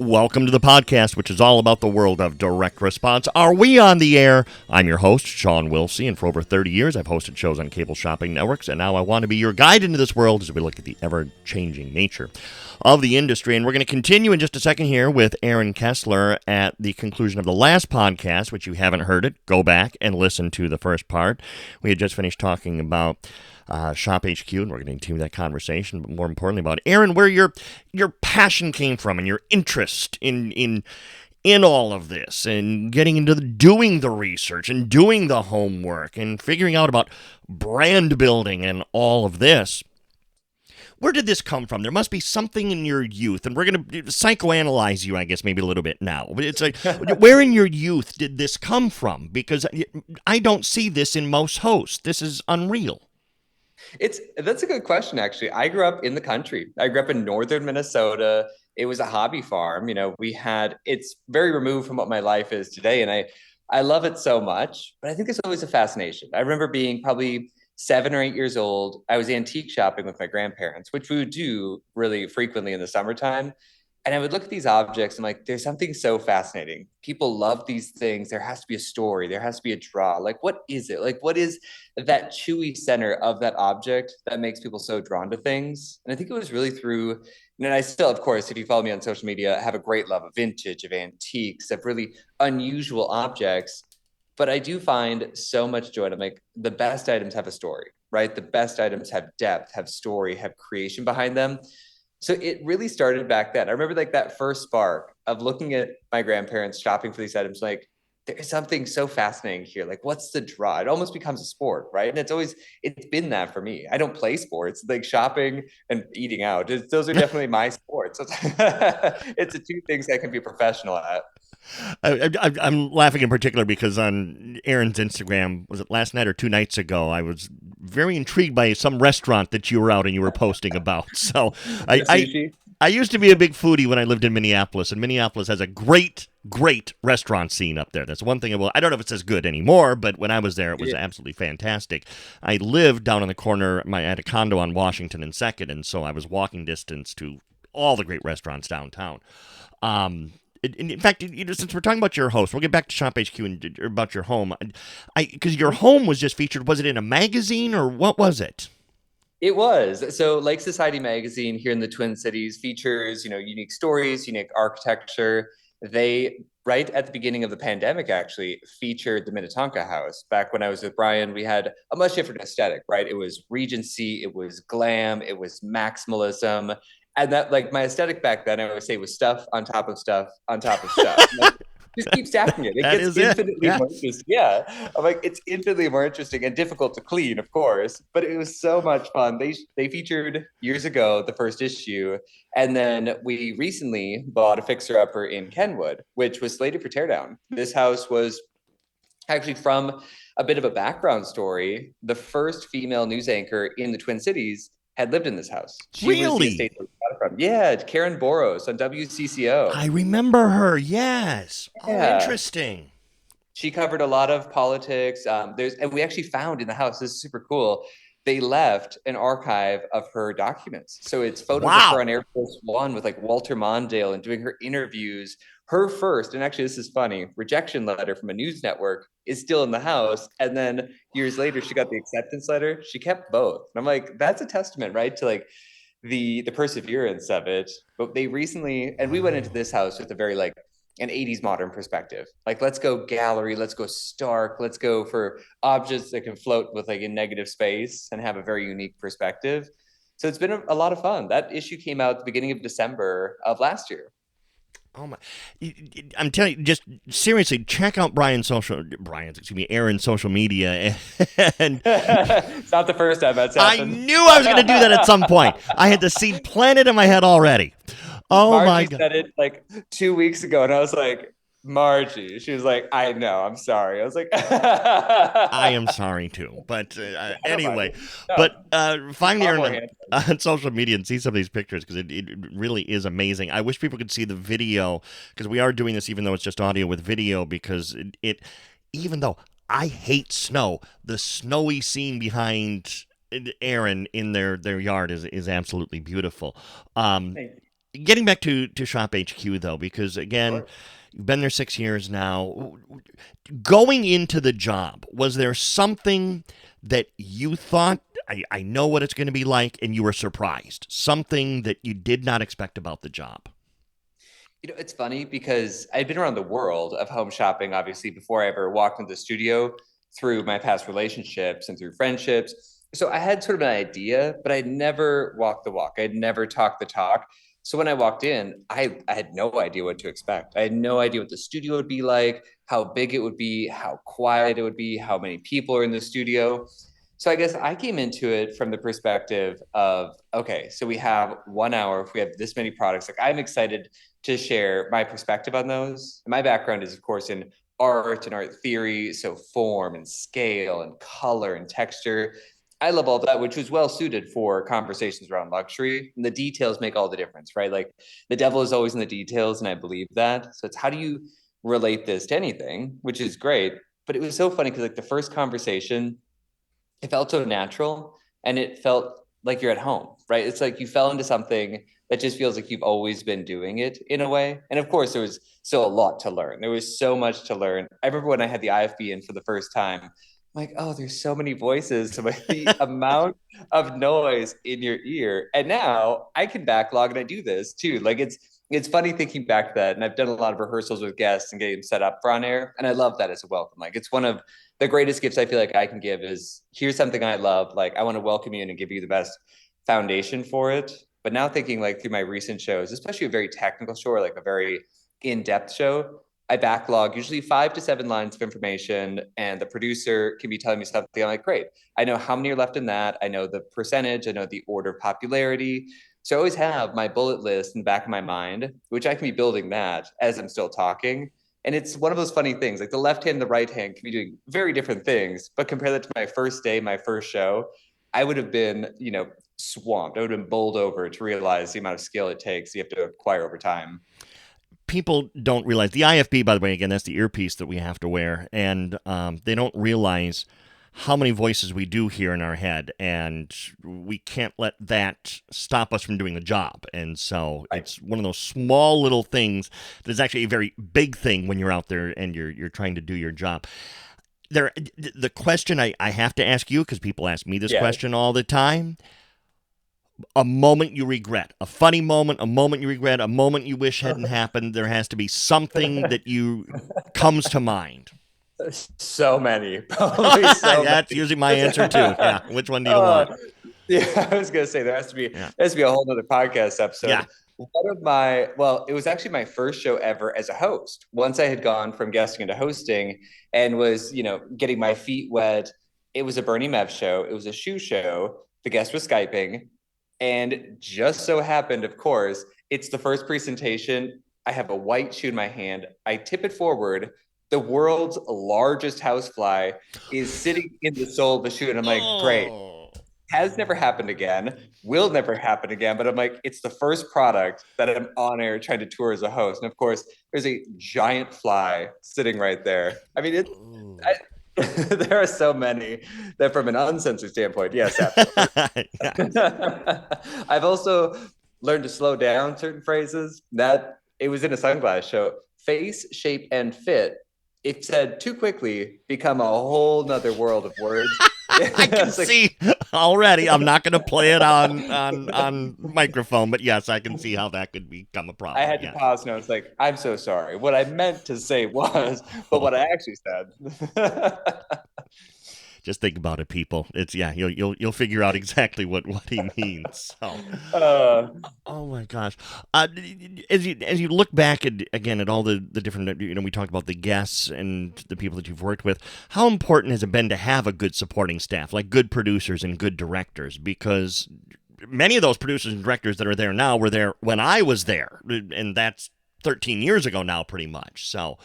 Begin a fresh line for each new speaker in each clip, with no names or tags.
Welcome to the podcast, which is all about the world of direct response. Are we on the air? I'm your host, Shawn Wilsey, and for over 30 years, I've hosted shows on cable shopping networks, and now I want to be your guide into this world as we look at the ever-changing nature of the industry. And we're going to continue in just a second here with Aaron Kessler at the conclusion of the last podcast, which you haven't heard it. Go back and listen to the first part. We had just finished talking about Shop HQ, and we're going to continue that conversation, but more importantly about Aaron, where your passion came from and your interest in all of this and getting into doing the research and doing the homework and figuring out about brand building and all of this. Where did this come from? There must be something in your youth, and we're going to psychoanalyze you, I guess, maybe a little bit now. But it's like, where in your youth did this come from? Because I don't see this in most hosts. This is unreal.
That's a good question, actually. I grew up in the country. I grew up in northern Minnesota. It was a hobby farm. It's very removed from what my life is today. And I love it so much, but I think there's always a fascination. I remember being probably 7 or 8 years old. I was antique shopping with my grandparents, which we would do really frequently in the summertime. And I would look at these objects and like, there's something so fascinating. People love these things. There has to be a story. There has to be a draw. Like, what is it? Like, what is that chewy center of that object that makes people so drawn to things? And I think it was really through, and I still, of course, if you follow me on social media, have a great love of vintage, of antiques, of really unusual objects. But I do find so much joy. I'm like, the best items have a story, right? The best items have depth, have story, have creation behind them. So it really started back then. I remember like that first spark of looking at my grandparents shopping for these items, like there's something so fascinating here. Like, what's the draw? It almost becomes a sport, right? And it's been that for me. I don't play sports, like shopping and eating out. Those are definitely my sports. It's the two things I can be professional at.
I'm laughing in particular because on Aaron's Instagram, was it last night or 2 nights ago, I was very intrigued by some restaurant that you were out and you were posting about. So I used to be a big foodie when I lived in Minneapolis, and Minneapolis has a great restaurant scene up there. That's one thing. I don't know if it's as good anymore, but when I was there, it was absolutely fantastic. I lived down on the corner. I had a condo on Washington and 2nd, and so I was walking distance to all the great restaurants downtown. In fact, since we're talking about your host, we'll get back to Shop HQ and about your home. Because your home was just featured. Was it in a magazine or what was it?
It was. So Lake Society magazine here in the Twin Cities features, unique stories, unique architecture. They, right at the beginning of the pandemic, actually featured the Minnetonka House. Back when I was with Brian, we had a much different aesthetic, right? It was Regency, it was glam, it was maximalism. And that, like, my aesthetic back then, I always say, was stuff on top of stuff on top of stuff. Like, just keep stacking it. It gets infinitely more interesting. Yeah. I'm like, it's infinitely more interesting and difficult to clean, of course. But it was so much fun. They featured years ago the first issue. And then we recently bought a fixer-upper in Kenwood, which was slated for teardown. This house was actually, from a bit of a background story, the first female news anchor in the Twin Cities had lived in this house. She
really?
Was the estate that we got it from. Yeah, Karen Boros on WCCO.
I remember her. Yes. Yeah. Oh, interesting.
She covered a lot of politics. And we actually found in the house. This is super cool. They left an archive of her documents. So it's photos of her on Air Force One with like Walter Mondale and doing her interviews. Her first, and actually this is funny, rejection letter from a news network is still in the house. And then years later, she got the acceptance letter. She kept both. And I'm like, that's a testament, right? To like the perseverance of it. But they recently, and we went into this house with a very like an 80s modern perspective. Like, let's go gallery, let's go stark, let's go for objects that can float with like a negative space and have a very unique perspective. So it's been a lot of fun. That issue came out at the beginning of December of last year.
Oh my! I'm telling you, just seriously, check out Aaron's social media. And
it's not the first time that's happened.
I knew I was going to do that at some point. I had the seed planted in my head already. Oh
Margie
my God!
Said it like 2 weeks ago, and I was like, Margie. She was like, I know, I'm sorry. I was like,
I am sorry too. But anyway, find Aaron on social media and see some of these pictures because it really is amazing. I wish people could see the video because we are doing this even though it's just audio with video because it even though I hate snow, the snowy scene behind Aaron in their yard is absolutely beautiful.
Thank you.
Getting back to Shop HQ though, because again,
Sure.
you've been there 6 years now. Going into the job, was there something that you thought, I know what it's going to be like, and you were surprised? Something that you did not expect about the job?
It's funny because I'd been around the world of home shopping, obviously, before I ever walked into the studio through my past relationships and through friendships. So I had sort of an idea, but I'd never walked the walk. I'd never talked the talk. So when I walked in, I had no idea what to expect. I had no idea what the studio would be like, how big it would be, how quiet it would be, how many people are in the studio. So I guess I came into it from the perspective of, okay, so we have 1 hour, if we have this many products, like I'm excited to share my perspective on those. My background is, of course, in art and art theory, so form and scale and color and texture. I love all that, which was well suited for conversations around luxury. And the details make all the difference, right? Like the devil is always in the details, and I believe that. So it's how do you relate this to anything, which is great. But it was so funny because like the first conversation, it felt so natural and it felt like you're at home, right? It's like you fell into something that just feels like you've always been doing it in a way. And of course, there was still a lot to learn. There was so much to learn. I remember when I had the IFB in for the first time, I'm like, oh, there's so many voices. So the amount of noise in your ear. And now I can backlog and I do this too. Like it's funny thinking back to that. And I've done a lot of rehearsals with guests and getting them set up for on air. And I love that as a welcome. Like it's one of the greatest gifts I feel like I can give is here's something I love. Like I want to welcome you in and give you the best foundation for it. But now thinking like through my recent shows, especially a very technical show or like a very in-depth show, I backlog usually 5 to 7 lines of information, and the producer can be telling me something. I'm like, great. I know how many are left in that. I know the percentage. I know the order of popularity. So I always have my bullet list in the back of my mind, which I can be building that as I'm still talking. And it's one of those funny things. Like the left hand and the right hand can be doing very different things. But compare that to my first day, my first show, I would have been, swamped. I would have been bowled over to realize the amount of skill it takes you have to acquire over time.
People don't realize the IFB, by the way, again, that's the earpiece that we have to wear, and they don't realize how many voices we do hear in our head, and we can't let that stop us from doing the job. And so
Right.
it's one of those small little things that is actually a very big thing when you're out there and you're trying to do your job. The question I have to ask you, because people ask me this
Yeah.
question all the time: a moment you regret, a funny moment, a moment you regret, a moment you wish hadn't happened. There has to be something that you comes to mind.
So many, probably so
That's
many.
usually my answer too. Yeah, which one do you
uh,
want?
yeah, I was gonna say there has to be
Yeah,
a whole nother podcast
yeah.
episode. One of my well, it was actually my first show ever as a host. Once I had gone from guesting into hosting and was, getting my feet wet. It was a Bernie Mev show. It was a shoe show. The guest was Skyping. And just so happened, of course, it's the first presentation. I have a white shoe in my hand. I tip it forward. The world's largest housefly is sitting in the sole of the shoe. And I'm like, great.
Oh,
Has never happened again. Will never happen again. But I'm like, it's the first product that I'm on air trying to tour as a host. And of course, there's a giant fly sitting right there. I mean,
ooh.
I, there are so many that from an uncensored standpoint, yes, absolutely.
Yeah.
I've also learned to slow down certain phrases. That it was in a sunglass show. Face, shape, and fit. If said too quickly, become a whole nother world of words.
I can
It's like,
see already. I'm not going to play it on microphone, but yes, I can see how that could become a
I
problem.
had to
Yes.
pause and I was like, I'm so sorry. What I meant to say was, but what I actually said.
Just think about it, people. It's yeah, you'll figure out exactly what he means. So,
uh,
oh my gosh, uh, as you look back at again at all the different we talked about the guests and the people that you've worked with. How important has it been to have a good supporting staff, like good producers and good directors? Because many of those producers and directors that are there now were there when I was there, and that's 13 years ago now, pretty much. So,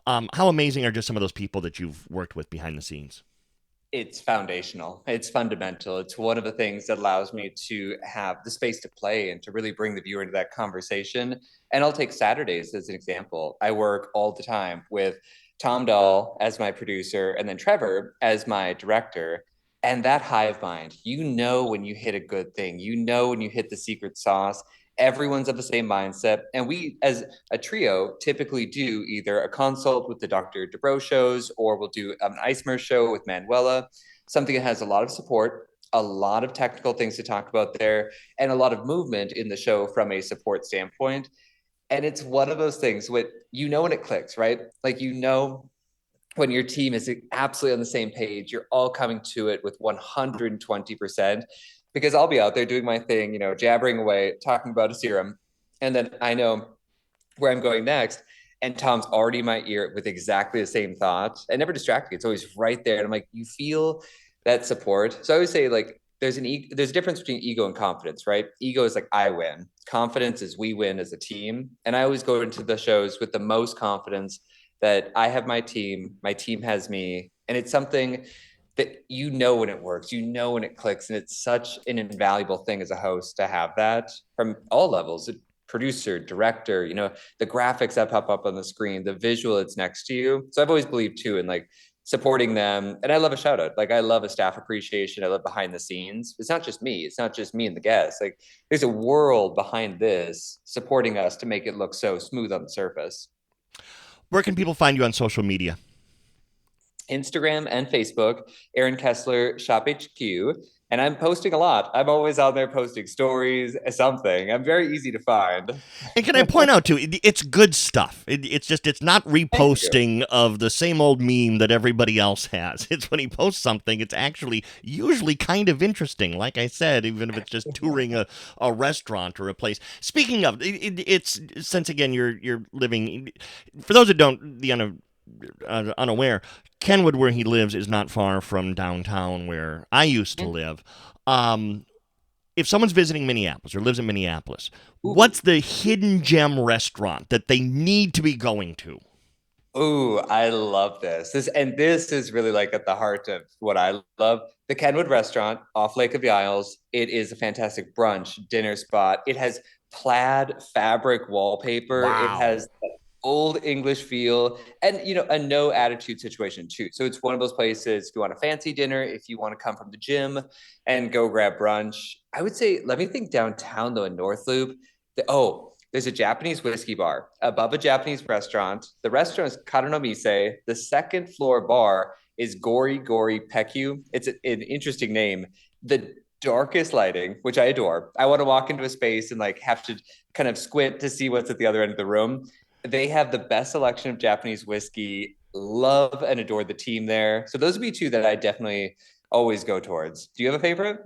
how amazing are just some of those people that you've worked with behind the scenes?
it's foundational. It's fundamental. It's one of the things that allows me to have the space to play and to really bring the viewer into that conversation. And I'll take Saturdays as an example. I work all the time with Tom Dahl as my producer and then Trevor as my director. And that hive mind, when you hit a good thing, when you hit the secret sauce. Everyone's of the same mindset. And we, as a trio, typically do either a consult with the Dr. Dubrow shows, or we'll do an Eismer show with Manuela, something that has a lot of support, a lot of technical things to talk about there, and a lot of movement in the show from a support standpoint. And it's one of those things when when it clicks, right? Like, when your team is absolutely on the same page, you're all coming to it with 120%. Because I'll be out there doing my thing, jabbering away, talking about a serum. And then I know where I'm going next. And Tom's already in my ear with exactly the same thought, and never distracting. It's always right there. And I'm like, you feel that support. So I always say, like, there's a difference between ego and confidence, right? Ego is like, I win. Confidence is we win as a team. And I always go into the shows with the most confidence that I have my team has me. And it's something that when it works, when it clicks. And it's such an invaluable thing as a host to have that from all levels. Producer, director, the graphics that pop up on the screen, the visual that's next to you. So I've always believed too in like supporting them. And I love a shout out. Like, I love a staff appreciation. I love behind the scenes. It's not just me. It's not just me and the guests. Like, there's a world behind this supporting us to make it look so smooth on the surface.
Where can people find you on social media?
Instagram and Facebook, Aaron Kessler, Shop HQ. And I'm posting a lot. I'm always out there posting stories, something. I'm very easy to find.
And can I point out, too, it's good stuff. It's not reposting of the same old meme that everybody else has. It's when he posts something, it's actually usually kind of interesting. Like I said, even if it's just touring a restaurant or a place. Speaking of, it's since, again, you're living, for those that don't, unaware, Kenwood, where he lives, is not far from downtown where I used to live. If someone's visiting Minneapolis or lives in Minneapolis, what's the hidden gem restaurant that they need to be going to?
Ooh, I love this. This is really like at the heart of what I love. The Kenwood restaurant off Lake of the Isles. It is a fantastic brunch, dinner spot. It has plaid fabric wallpaper.
Wow.
It has old English feel, and a no attitude situation too. So it's one of those places, if you want a fancy dinner, if you want to come from the gym and go grab brunch. I would say, let me think downtown though, in North Loop. There's a Japanese whiskey bar above a Japanese restaurant. The restaurant is Karanomiise. The second floor bar is Gori Gori Pekyu. It's an interesting name. The darkest lighting, which I adore. I want to walk into a space and like have to kind of squint to see what's at the other end of the room. They have the best selection of Japanese whiskey. Love and adore the team there. So those would be two that I definitely always go towards. Do you have a favorite?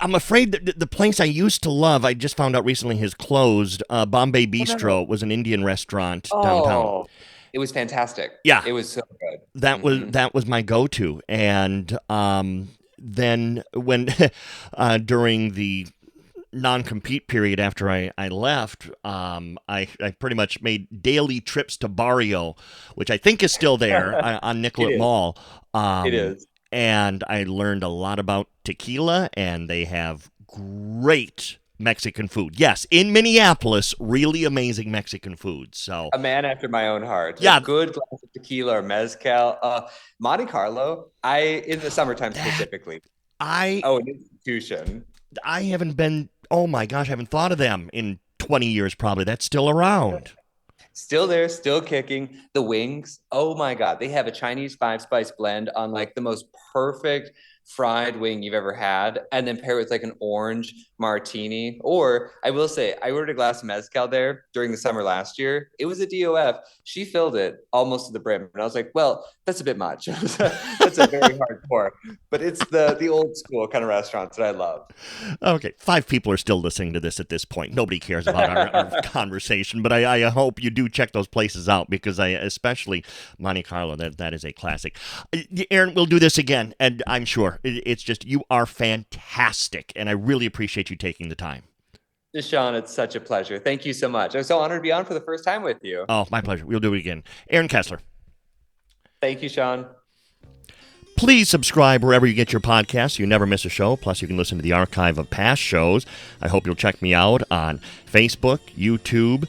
I'm afraid that the place I used to love, I just found out recently, has closed. Bombay Bistro was an Indian restaurant downtown.
It was fantastic.
Yeah.
It was so good.
That was my go-to. And then when during the non-compete period after I left, I pretty much made daily trips to Barrio, which I think is still there on Nicollet Mall.
It is.
And I learned a lot about tequila, and they have great Mexican food. Yes, in Minneapolis, really amazing Mexican food. So
a man after my own heart.
Yeah.
A good glass of tequila or mezcal. Monte Carlo, in the summertime specifically. An institution.
I haven't been, oh my gosh, I haven't thought of them in 20 years probably. That's still around.
Still there, still kicking. The wings, oh my God. They have a Chinese 5-spice blend on like the most perfect fried wing you've ever had, and then pair it with like an orange martini. Or I will say, I ordered a glass of mezcal there during the summer last year. It was a DOF. She filled it almost to the brim. And I was like, well, that's a bit much. That's a very hard pour. But it's the old school kind of restaurants that I love.
Okay, 5 people are still listening to this at this point. Nobody cares about our conversation, but I hope you do check those places out, because especially Monte Carlo, that is a classic. Aaron, we'll do this again, and I'm sure. It's just, you are fantastic, and I really appreciate you taking the time.
Shawn, it's such a pleasure. Thank you so much. I'm so honored to be on for the first time with you.
Oh, my pleasure. We'll do it again. Aaron Kessler.
Thank you, Shawn.
Please subscribe wherever you get your podcasts so you never miss a show. Plus, you can listen to the archive of past shows. I hope you'll check me out on Facebook, YouTube,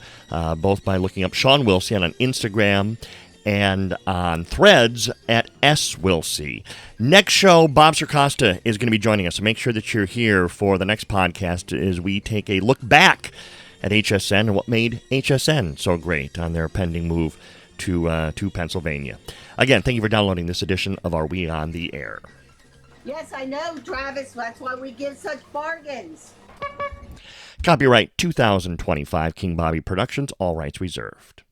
both by looking up Shawn Wilson on Instagram, and on Threads at SWillsee. Next show, Bob Circosta is going to be joining us. So make sure that you're here for the next podcast as we take a look back at HSN and what made HSN so great on their pending move to Pennsylvania. Again, thank you for downloading this edition of Are We on the Air?
Yes, I know, Travis. That's why we give such bargains.
Copyright 2025 King Bobby Productions, all rights reserved.